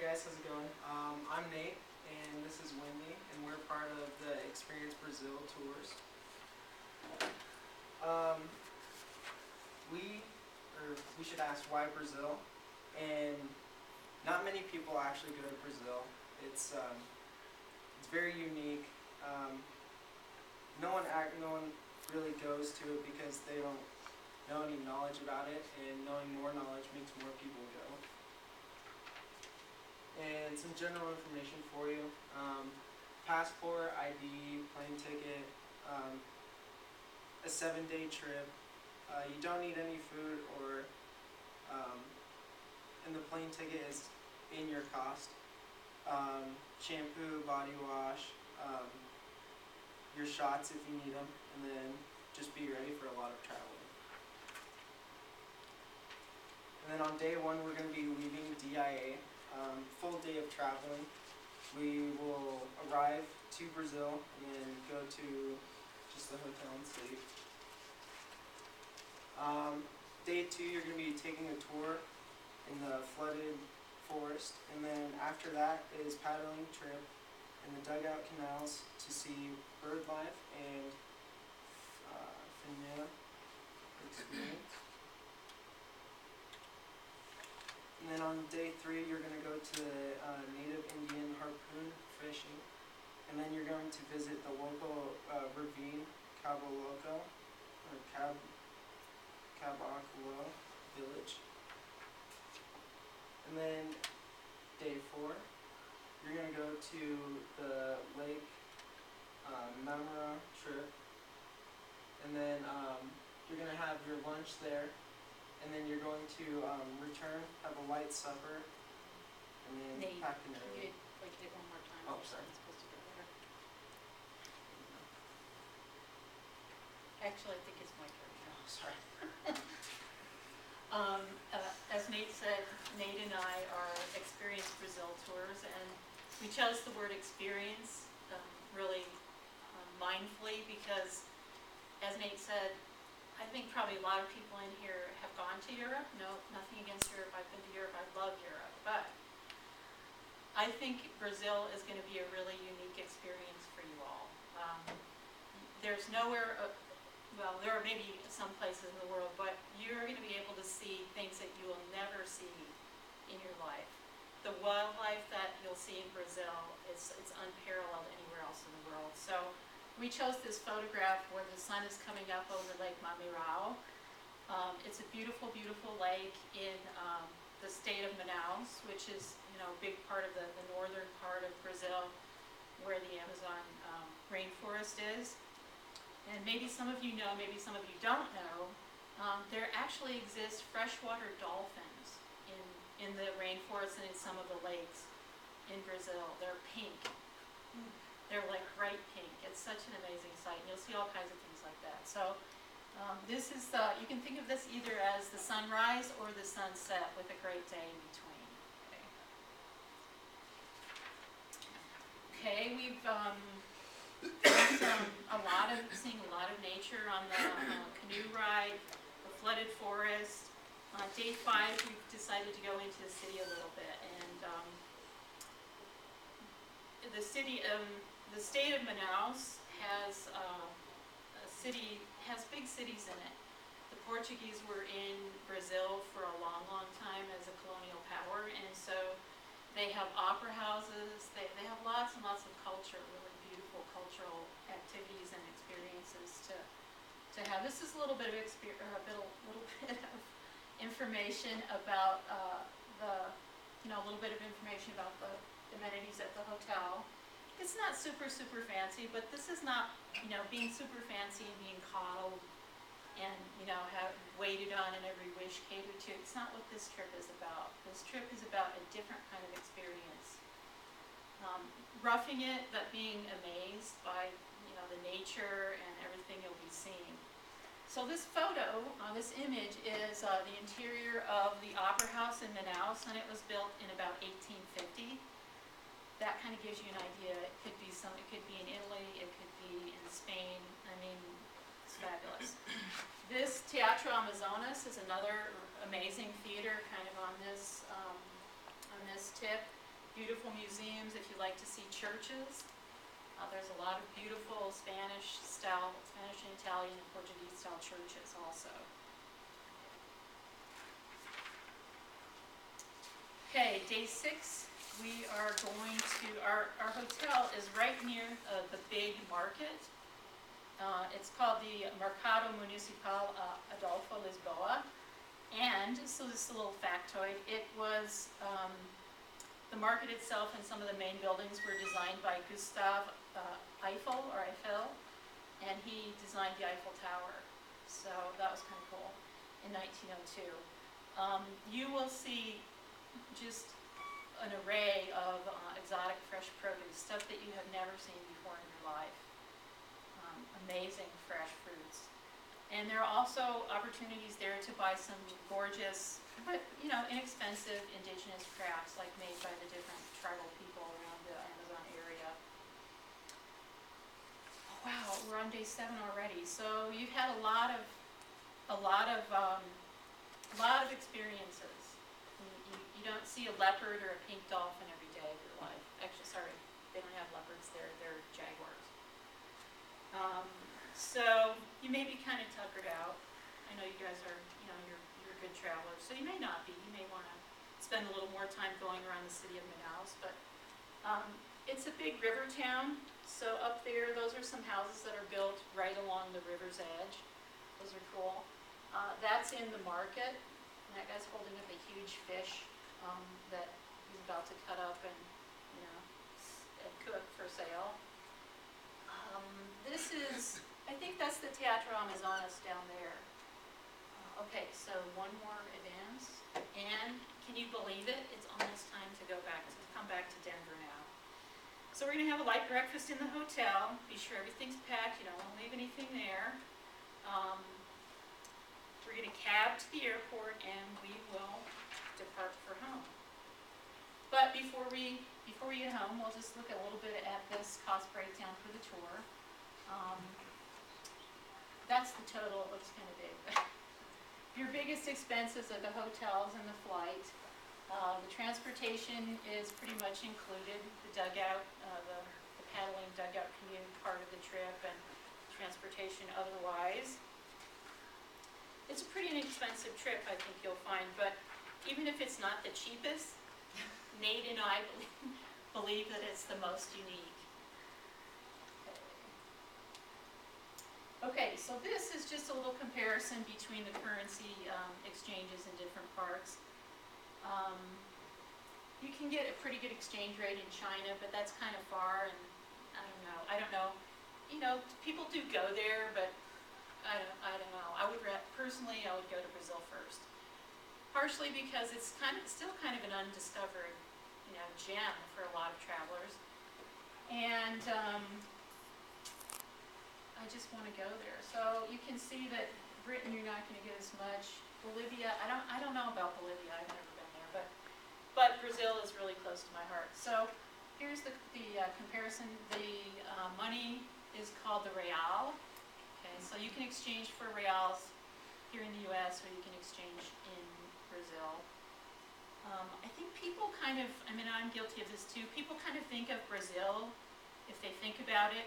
guys, how's it going? I'm Nate, and this is Wendy, and we're part of the Experience Brazil tours. We should ask why Brazil, and not many people actually go to Brazil. It's very unique. No one really goes to it because they don't know any knowledge about it, and knowing more knowledge makes more people go. And some general information for you. Passport, ID, plane ticket, a 7-day trip. You don't need any food and the plane ticket is in your cost. Shampoo, body wash, your shots if you need them, and then just be ready for a lot of traveling. And then on day 1 we're going to be leaving DIA. Full day of traveling. We will arrive to Brazil and then go to just the hotel and sleep. Day 2 you're going to be taking a tour in the flooded forest, and then after that is paddling trip in the dugout canals to see bird life and fauna experience. And then on day 3, you're going to go to native Indian harpoon fishing. And then you're going to visit the local ravine, Cabo Loco, or Caboclo village. And then day 4, you're going to go to the Lake Mamara trip. And then you're going to have your lunch there. And then you're going to return, have a light supper, and then Nate, pack an early. Like it one more time. Oh, sorry. It's supposed to go there. Actually, I think it's my turn now. Oh, sorry. As Nate said, Nate and I are Experience Brazil tours, and we chose the word experience really mindfully because, as Nate said, I think probably a lot of people in here have gone to Europe. No, nothing against Europe. I've been to Europe. I love Europe. But I think Brazil is going to be a really unique experience for you all. There's nowhere, well, there are maybe some places in the world, but you're going to be able to see things that you will never see in your life. The wildlife that you'll see in Brazil, it's unparalleled anywhere else in the world. So we chose this photograph where the sun is coming up over Lake Mamirau. It's a beautiful, beautiful lake in the state of Manaus, which is, a big part of the northern part of Brazil, where the Amazon rainforest is. And maybe some of you know, maybe some of you don't know, there actually exist freshwater dolphins in the rainforest and in some of the lakes in Brazil. They're pink. They're like bright pink. It's such an amazing sight, and you'll see all kinds of things like that. So this is, you can think of this either as the sunrise or the sunset with a great day in between. Okay, we've seeing a lot of nature on the canoe ride, the flooded forest. Day 5, we've decided to go into the city a little bit, and the state of Manaus has big cities in it. The Portuguese were in Brazil for a long, long time as a colonial power, and so they have opera houses. They have lots and lots of culture, really beautiful cultural activities and experiences to have. This is a little bit of information about a little bit of information about the amenities at the hotel. It's not super fancy, but this is not, being super fancy and being coddled and, have waited on and every wish catered to. It's not what this trip is about. This trip is about a different kind of experience. Roughing it, but being amazed by, the nature and everything you'll be seeing. So this photo, this image is the interior of the Opera House in Manaus, and it was built in about 1850. That kind of gives you an idea. It could be in Italy, it could be in Spain. I mean, it's fabulous. This Teatro Amazonas is another amazing theater, kind of on this tip. beautiful museums if you like to see churches. There's a lot of beautiful Spanish and Italian and Portuguese style churches also. Okay, day 6, we are going to, our hotel is right near the big market. It's called the Mercado Municipal Adolfo Lisboa. And, so this is a little factoid, it was, the market itself and some of the main buildings were designed by Gustav Eiffel, and he designed the Eiffel Tower. So that was kind of cool in 1902. You will see just an array of exotic fresh produce, stuff that you have never seen before in your life. Amazing fresh fruits. And there are also opportunities there to buy some gorgeous, but inexpensive indigenous crafts like made by the different tribal people around the Amazon area. Oh, wow, we're on day 7 already. So you've had a lot of experiences. You don't see a leopard or a pink dolphin every day of your life. Actually, sorry, they don't have leopards there. They're jaguars. So you may be kind of tuckered out. I know you guys are, you're good travelers. So you may not be. You may want to spend a little more time going around the city of Manaus. But it's a big river town. So up there, those are some houses that are built right along the river's edge. Those are cool. That's in the market. And that guy's holding up a huge fish that he's about to cut up and cook for sale. This is, I think that's the Teatro Amazonas down there. Okay, so one more advance. And can you believe it? It's almost time to come back to Denver now. So we're going to have a light breakfast in the hotel. Be sure everything's packed. You don't want to leave anything there. We're going to cab to the airport and we will depart for home. But before we get home, we'll just look a little bit at this cost breakdown for the tour. That's the total. It looks kind of big. Your biggest expenses are the hotels and the flight. The transportation is pretty much included. The dugout, the paddling dugout canoe part of the trip, and transportation otherwise. It's a pretty inexpensive trip, I think you'll find, but even if it's not the cheapest, Nate and I believe that it's the most unique. Okay, so this is just a little comparison between the currency exchanges in different parts. You can get a pretty good exchange rate in China, but that's kind of far, and I don't know. People do go there, but I don't know. Personally, I would go to Brazil first. Partially because it's still kind of an undiscovered, gem for a lot of travelers. And I just want to go there. So you can see that Britain, you're not going to get as much. Bolivia, I don't know about Bolivia. I've never been there, but Brazil is really close to my heart. So here's the comparison. The money is called the real. Okay, so you can exchange for reals here in the U.S. or you can exchange in Brazil. I think people I'm guilty of this too. People kind of think of Brazil, if they think about it,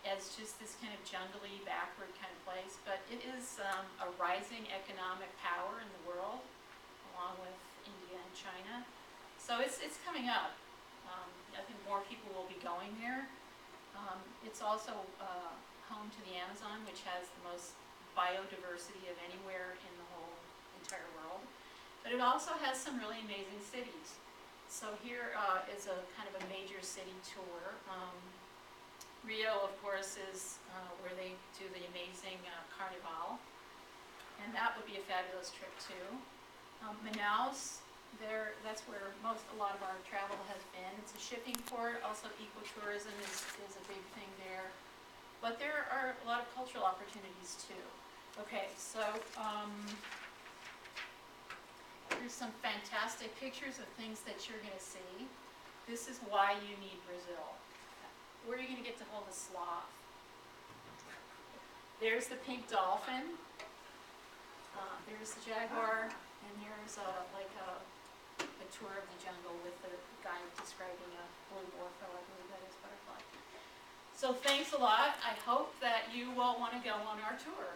as just this kind of jungly, backward kind of place, but it is a rising economic power in the world, along with India and China. So it's coming up. I think more people will be going there. It's also home to the Amazon, which has the most biodiversity of anywhere in the whole entire world. But it also has some really amazing cities. So here is a kind of a major city tour. Rio, of course, is where they do the amazing Carnival, and that would be a fabulous trip too. Manaus, that's where a lot of our travel has been. It's a shipping port. Also, ecotourism is a big thing there. But there are a lot of cultural opportunities too. Okay, so here's some fantastic pictures of things that you're going to see. This is why you need Brazil. Where are you going to get to hold a sloth? There's the pink dolphin. There's the jaguar, and here's a tour of the jungle with the guy describing a blue morpho, I believe that is butterfly. So thanks a lot. I hope that you will want to go on our tour.